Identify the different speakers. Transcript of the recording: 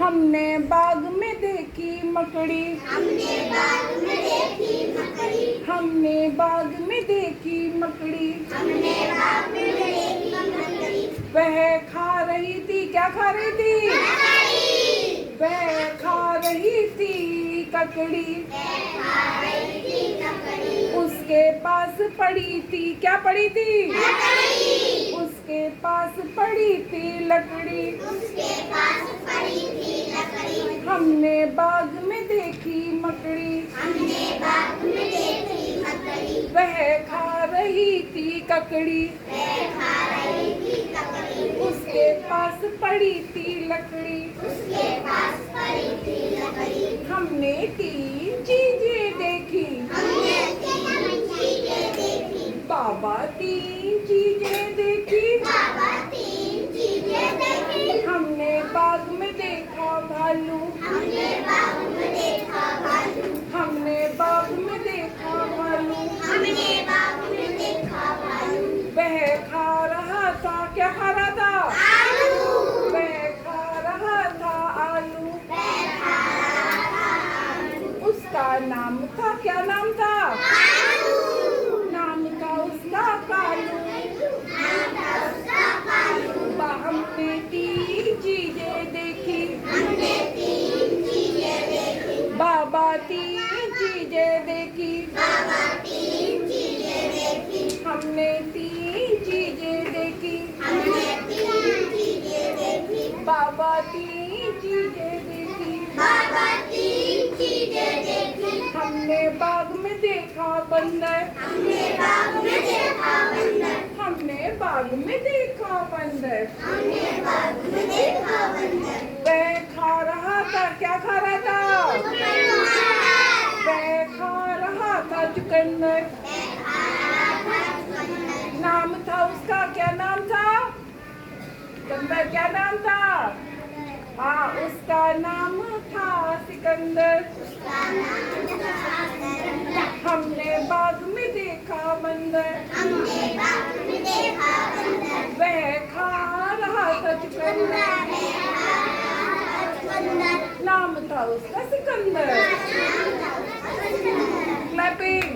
Speaker 1: हमने बाग में देखी मकड़ी,
Speaker 2: हमने बाग में देखी मकड़ी,
Speaker 1: हमने बाग में देखी मकड़ी,
Speaker 2: हमने बाग में देखी मकड़ी।
Speaker 1: वह खा रही थी, क्या खा रही थी?
Speaker 2: मकड़ी।
Speaker 1: वह खा रही थी ककड़ी,
Speaker 2: वह खा रही थी ककड़ी।
Speaker 1: उसके पास पड़ी थी, क्या पड़ी थी?
Speaker 2: लकड़ी।
Speaker 1: उसके पास पड़ी थी लकड़ी,
Speaker 2: उसके पास पड़ी थी लकड़ी।
Speaker 1: हमने बाग में देखी मकड़ी,
Speaker 2: हमने बाग में देखी मकड़ी,
Speaker 1: वह खा रही थी ककड़ी,
Speaker 2: वह खा रही थी ककड़ी।
Speaker 1: उसके पास पड़ी थी लकड़ी,
Speaker 2: उसके पास पड़ी थी लकड़ी।
Speaker 1: हमने तीन चीजें देखी,
Speaker 2: हमने तीन चीजें देखी,
Speaker 1: बाबा तीन चीजें देखी।
Speaker 2: बाबा तीन चीजें देखी।
Speaker 1: हमने बाग में देखा भालू,
Speaker 2: हमने बाग में देखा भालू,
Speaker 1: हमने बाग में देखा भालू,
Speaker 2: हमने बाग में देखा भालू।
Speaker 1: वह खा रहा था, क्या खा रहा था?
Speaker 2: आलू।
Speaker 1: वह खा रहा था आलू,
Speaker 2: वह खा रहा था आलू।
Speaker 1: उसका नाम था, क्या नाम था?
Speaker 2: आलू।
Speaker 1: नाम था उसका कालू।
Speaker 2: नाम था उसका कालू।
Speaker 1: हमने तीन चीजें देखी,
Speaker 2: हमने तीन चीजें देखी,
Speaker 1: बाबा तीन चीजें देखी,
Speaker 2: बाबा तीन चीजें देखी।
Speaker 1: हमने तीन चीजें देखी,
Speaker 2: हमने तीन चीजें देखी,
Speaker 1: बाबा तीन चीजें देखी।
Speaker 2: बाबा तीन चीजें देखी।
Speaker 1: हमने बाग में देखा बंदर,
Speaker 2: हमने बाग में देखा बंदर,
Speaker 1: हमने बाग में देखा बंदर,
Speaker 2: हमने बाग में देखा बंदर।
Speaker 1: वह खा रहा था, क्या खा रहा था? वह खा रहा था चुकंदर, नाम था उसका, क्या नाम था? सिकंदर, क्या नाम था? हाँ, उसका नाम था सिकंदर। हमने बाग में देखा बंदर,
Speaker 2: हमने बाग में देखा बंदर,
Speaker 1: वह खा रहा था चुकंदर, नाम था उसका सिकंदर। क्लैपिंग।